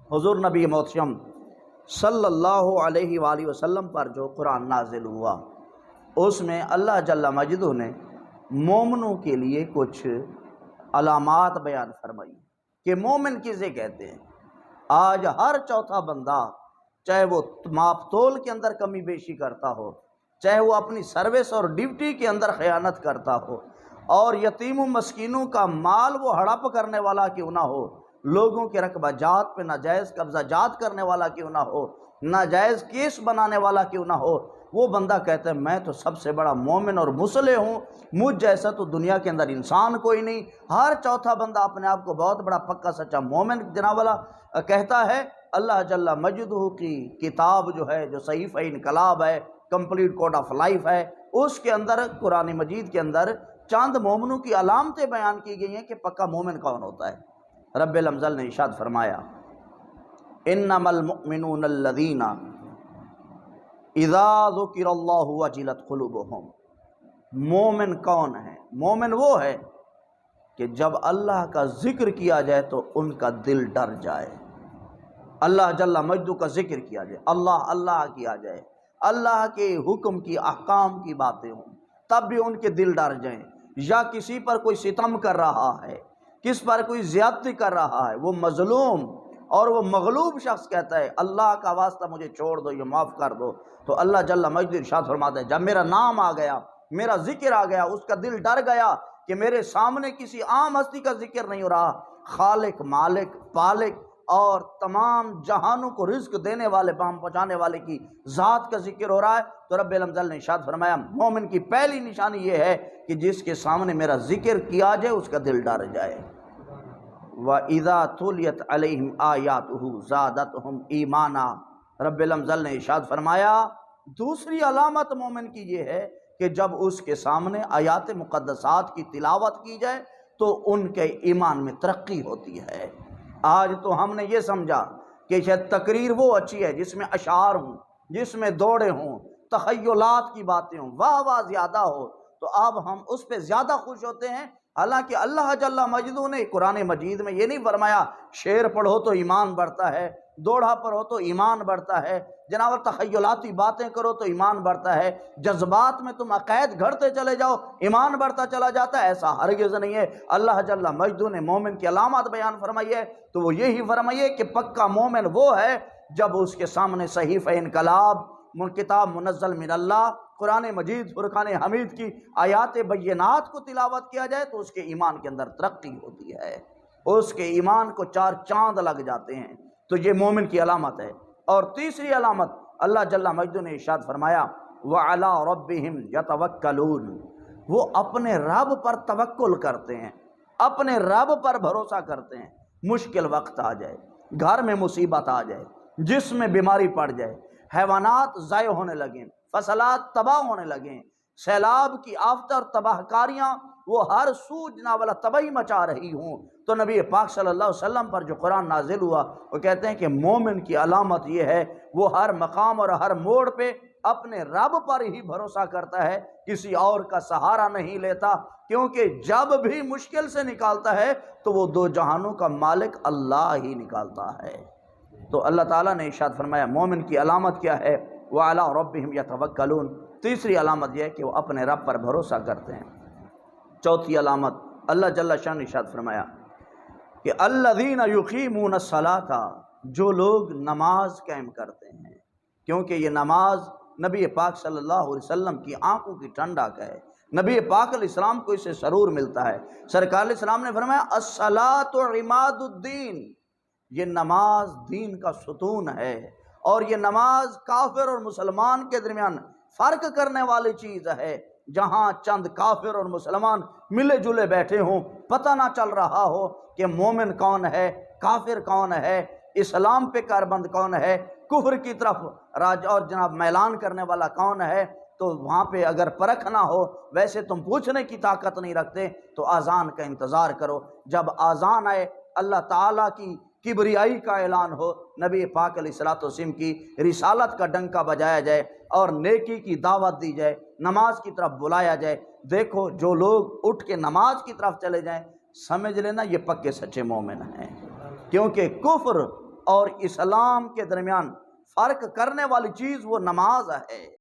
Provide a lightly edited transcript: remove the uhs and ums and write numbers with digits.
حضور نبی محتشم صلی اللہ علیہ وآلہ وسلم پر جو قرآن نازل ہوا اس میں اللہ جل مجدہ نے مومنوں کے لیے کچھ علامات بیان فرمائی کہ مومن کسے کہتے ہیں۔ آج ہر چوتھا بندہ چاہے وہ ماپ تول کے اندر کمی بیشی کرتا ہو، چاہے وہ اپنی سروس اور ڈیوٹی کے اندر خیانت کرتا ہو، اور یتیم و مسکینوں کا مال وہ ہڑپ کرنے والا کیوں نہ ہو، لوگوں کے رقبہ جات پہ ناجائز قبضہ جات کرنے والا کیوں نہ ہو، ناجائز کیس بنانے والا کیوں نہ ہو، وہ بندہ کہتا ہے میں تو سب سے بڑا مومن اور مصلح ہوں، مجھ جیسا تو دنیا کے اندر انسان کوئی نہیں۔ ہر چوتھا بندہ اپنے آپ کو بہت بڑا پکا سچا مومن جناب والا کہتا ہے۔ اللہ جل مجدہ کی کتاب جو ہے، جو صحیفہ انقلاب ہے، کمپلیٹ کوڈ آف لائف ہے، اس کے اندر قرآن مجید کے اندر چند مومنوں کی علامتیں بیان کی گئی ہیں کہ پکا مومن کون ہوتا ہے۔ رب العزت نے ارشاد فرمایا انما المؤمنون الذین اذا ذکر اللہ وجلت قلوبہم۔ مومن کون ہے؟ مومن وہ ہے کہ جب اللہ کا ذکر کیا جائے تو ان کا دل ڈر جائے، اللہ جل مجدہ کا ذکر کیا جائے، اللہ اللہ کیا جائے، اللہ کے حکم کی احکام کی باتیں ہوں تب بھی ان کے دل ڈر جائیں۔ یا کسی پر کوئی ستم کر رہا ہے، کس پر کوئی زیادتی کر رہا ہے، وہ مظلوم اور وہ مغلوب شخص کہتا ہے اللہ کا واسطہ مجھے چھوڑ دو، یہ معاف کر دو، تو اللہ جل مجدہ ارشاد فرماتا ہے جب میرا نام آ گیا، میرا ذکر آ گیا، اس کا دل ڈر گیا کہ میرے سامنے کسی عام ہستی کا ذکر نہیں ہو رہا، خالق، مالک، پالک اور تمام جہانوں کو رزق دینے والے، پام پہنچانے والے کی ذات کا ذکر ہو رہا ہے، تو رب العزت نے ارشاد فرمایا مومن کی پہلی نشانی یہ ہے کہ جس کے سامنے میرا ذکر کیا جائے اس کا دل ڈر جائے۔ وَإِذَا تُلِيَتْ عَلَيْهِمْ آيَاتُهُ زَادَتْهُمْ ایمانا۔ رب العزت نے ارشاد فرمایا دوسری علامت مومن کی یہ ہے کہ جب اس کے سامنے آیات مقدسات کی تلاوت کی جائے تو ان کے ایمان میں ترقی ہوتی ہے۔ آج تو ہم نے یہ سمجھا کہ شاید تقریر وہ اچھی ہے جس میں اشعار ہوں، جس میں دوڑے ہوں، تخیلات کی باتیں ہوں، واہ واہ زیادہ ہو، تو اب ہم اس پہ زیادہ خوش ہوتے ہیں۔ حالانکہ اللہ جل مجدہ نے قرآن مجید میں یہ نہیں فرمایا شعر پڑھو تو ایمان بڑھتا ہے، دوڑا پڑھو تو ایمان بڑھتا ہے، جناب تخیلاتی باتیں کرو تو ایمان بڑھتا ہے، جذبات میں تم عقائد گھڑتے چلے جاؤ ایمان بڑھتا چلا جاتا ہے، ایسا ہرگز نہیں ہے۔ اللہ جل مجدہ نے مومن کی علامات بیان فرمائی ہے تو وہ یہی فرمائی ہے کہ پکا مومن وہ ہے جب اس کے سامنے صحیفہ انقلاب، کتاب منزل من اللہ، قرآن مجید فرقان حمید کی آیات بینات کو تلاوت کیا جائے تو اس کے ایمان کے اندر ترقی ہوتی ہے، اس کے ایمان کو چار چاند لگ جاتے ہیں، تو یہ مومن کی علامت ہے۔ اور تیسری علامت اللہ جل مجدہ نے ارشاد فرمایا وَعَلَىٰ رَبِّهِمْ يَتَوَكَّلُونَ۔ وہ اپنے رب پر توکل کرتے ہیں، اپنے رب پر بھروسہ کرتے ہیں۔ مشکل وقت آ جائے، گھر میں مصیبت آ جائے، جسم میں بیماری پڑ جائے، حیوانات ضائع ہونے لگیں، فصلات تباہ ہونے لگیں، سیلاب کی آفت اور تباہ کاریاں وہ ہر سو جناب والا تباہی مچا رہی ہوں، تو نبی پاک صلی اللہ علیہ وسلم پر جو قرآن نازل ہوا وہ کہتے ہیں کہ مومن کی علامت یہ ہے وہ ہر مقام اور ہر موڑ پہ اپنے رب پر ہی بھروسہ کرتا ہے، کسی اور کا سہارا نہیں لیتا، کیونکہ جب بھی مشکل سے نکالتا ہے تو وہ دو جہانوں کا مالک اللہ ہی نکالتا ہے۔ تو اللہ تعالیٰ نے ارشاد فرمایا مومن کی علامت کیا ہے وَعَلَىٰ رَبِّهِمْ يَتَوَكَّلُونَ۔ تیسری علامت یہ ہے کہ وہ اپنے رب پر بھروسہ کرتے ہیں۔ چوتھی علامت اللہ جل شان ارشاد فرمایا کہ الذین یقیمون الصلاۃ، جو لوگ نماز قائم کرتے ہیں، کیونکہ یہ نماز نبی پاک صلی اللہ علیہ وسلم کی آنکھوں کی ٹھنڈک ہے، نبی پاک علیہ السلام کو اس سے سرور ملتا ہے۔ سرکار علیہ السلام نے فرمایا الصلاۃ عماد الدین، یہ نماز دین کا ستون ہے، اور یہ نماز کافر اور مسلمان کے درمیان فرق کرنے والی چیز ہے۔ جہاں چند کافر اور مسلمان ملے جلے بیٹھے ہوں، پتہ نہ چل رہا ہو کہ مومن کون ہے، کافر کون ہے، اسلام پہ کاربند کون ہے، کفر کی طرف راج اور جناب میلان کرنے والا کون ہے، تو وہاں پہ اگر پرکھ نہ ہو، ویسے تم پوچھنے کی طاقت نہیں رکھتے تو آذان کا انتظار کرو۔ جب آذان آئے اللہ تعالیٰ کی کبریائی کا اعلان ہو، نبی پاک علیہ الصلوۃ والسلام کی رسالت کا ڈنکا بجایا جائے اور نیکی کی دعوت دی جائے، نماز کی طرف بلایا جائے، دیکھو جو لوگ اٹھ کے نماز کی طرف چلے جائیں سمجھ لینا یہ پکے سچے مومن ہیں، کیونکہ کفر اور اسلام کے درمیان فرق کرنے والی چیز وہ نماز ہے۔